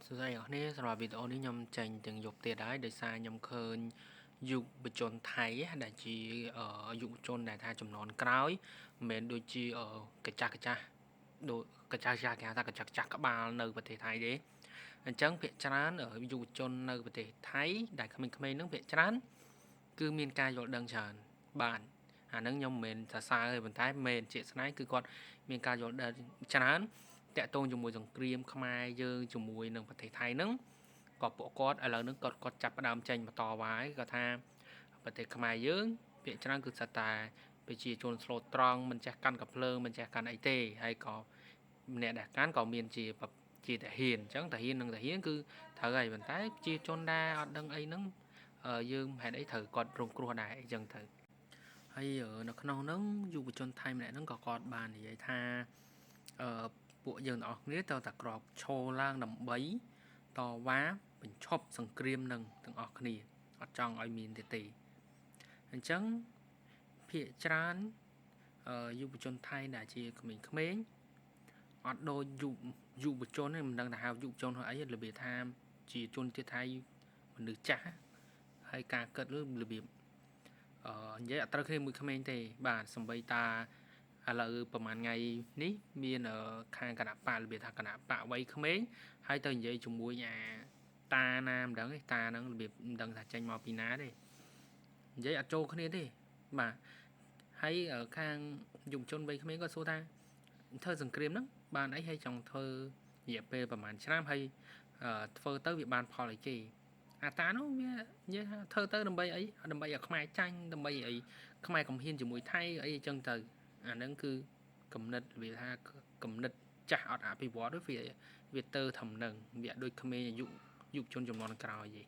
សួស្តីអ្នកនរសម្រាប់វីដេអូនេះខ្ញុំចេញទាំងយប់ទៀតហើយដោយសារខ្ញុំឃើញយុវជនថៃដែលជាយុវជនដែលថាចំនួនក្រោយមិនមែនដូចជាកាចាស់ដូចកាចាស់គេហៅថាកាចាស់ក្បាលនៅប្រទេសថៃទេអញ្ចឹងភាគច្រើនយុវជននៅប្រទេសថៃដែលក្មេងៗហ្នឹងភាគច្រើនគឺមានការយល់ដឹងច្រើនបាទអាហ្នឹងខ្ញុំមិនមែនសរសើរទេប៉ុន្តែមែនជាក់ស្ដែងគឺគាត់មានការយល់ដឹងច្រើនតាក់ទងជាមួយសង្គ្រាមខ្មែរយើងជាមួយនឹងប្រទេសថៃហ្នឹងក៏ពួកគាត់ឥឡូវហ្នឹងគាត់ចាប់ផ្ដើមចេញបន្តវ៉ាយគាត់ថាប្រទេសខ្មែរយើងភាគច្រើនគឺសិតតែប្រជាជនស្លូតត្រង់មិនចេះកាន់កាភ្លើងមិនចេះកាន់អីទេហើយក៏ម្នាក់ដែលកាន់ក៏មានជាតាហ៊ានអញ្ចឹងតាហ៊ាននិងតាហ៊ានគឺត្រូវហើយប៉ុន្តែជាជនដែលអត់ដឹងអីហ្នឹងយើងហេតុអីត្រូវគាត់រងគ្រោះដែរអញ្ចឹងទៅហើយនៅក្នុងហ្នឹងយុវជនថៃម្នាក់ហ្នឹងក៏គាត់បាននិយាយថាពួកយើងទាំងអស់គ្នាត្រូវតែក្របឈរឡើងដើម្បីតវ៉ាបញ្ឈប់សង្គ្រាមនឹងទាំងអស់គ្នាអត់ចង់ឲ្យមានទេអញ្ចឹងភាគច្រើនយុវជនថៃដែលជាក្មេងៗអត់ដូចយុវជនទេមិនដឹងថាហៅយុវជនហៅអីរបៀបថាជាជនជាតិថៃមនុស្សចាស់ហើយការគិតរបៀបនិយាយអត់ត្រូវគ្នាមួយក្មេងទេបាទសំបីតាឥឡូវប្រហែលថ្ងៃនេះមានខាងគណៈបករបៀបថាគណៈបកវ័យក្មេងហើយទៅនិយាយជាមួយអាតាណាមិនដឹងទេតាហ្នឹងរបៀបមិនដឹងថាចេញមកពីណាទេនិយាយអត់ចូលគ្នាទេបាទហើយខាងយុវជនវ័យក្មេងក៏សួរថាធ្វើសង្គ្រាមហ្នឹងបានអីហើយចង់ធ្វើរយៈពេលប្រហែលឆ្នាំហើយធ្វើទៅវាបានផលអីគេអាតានោះវានិយាយថាធ្វើទៅដើម្បីអីដើម្បីឲ្យខ្មែរចាញ់ដើម្បីឲ្យខ្មែរកំហ៊ានជាមួយថៃអីអញ្ចឹងទៅអាហ្នឹងគឺគំនិតវាថាគំនិតចាស់អត់អភិវឌ្ឍទេវាទៅធំនឹងវាដូចក្មេងយុវជនចំនួនក្រោយទេ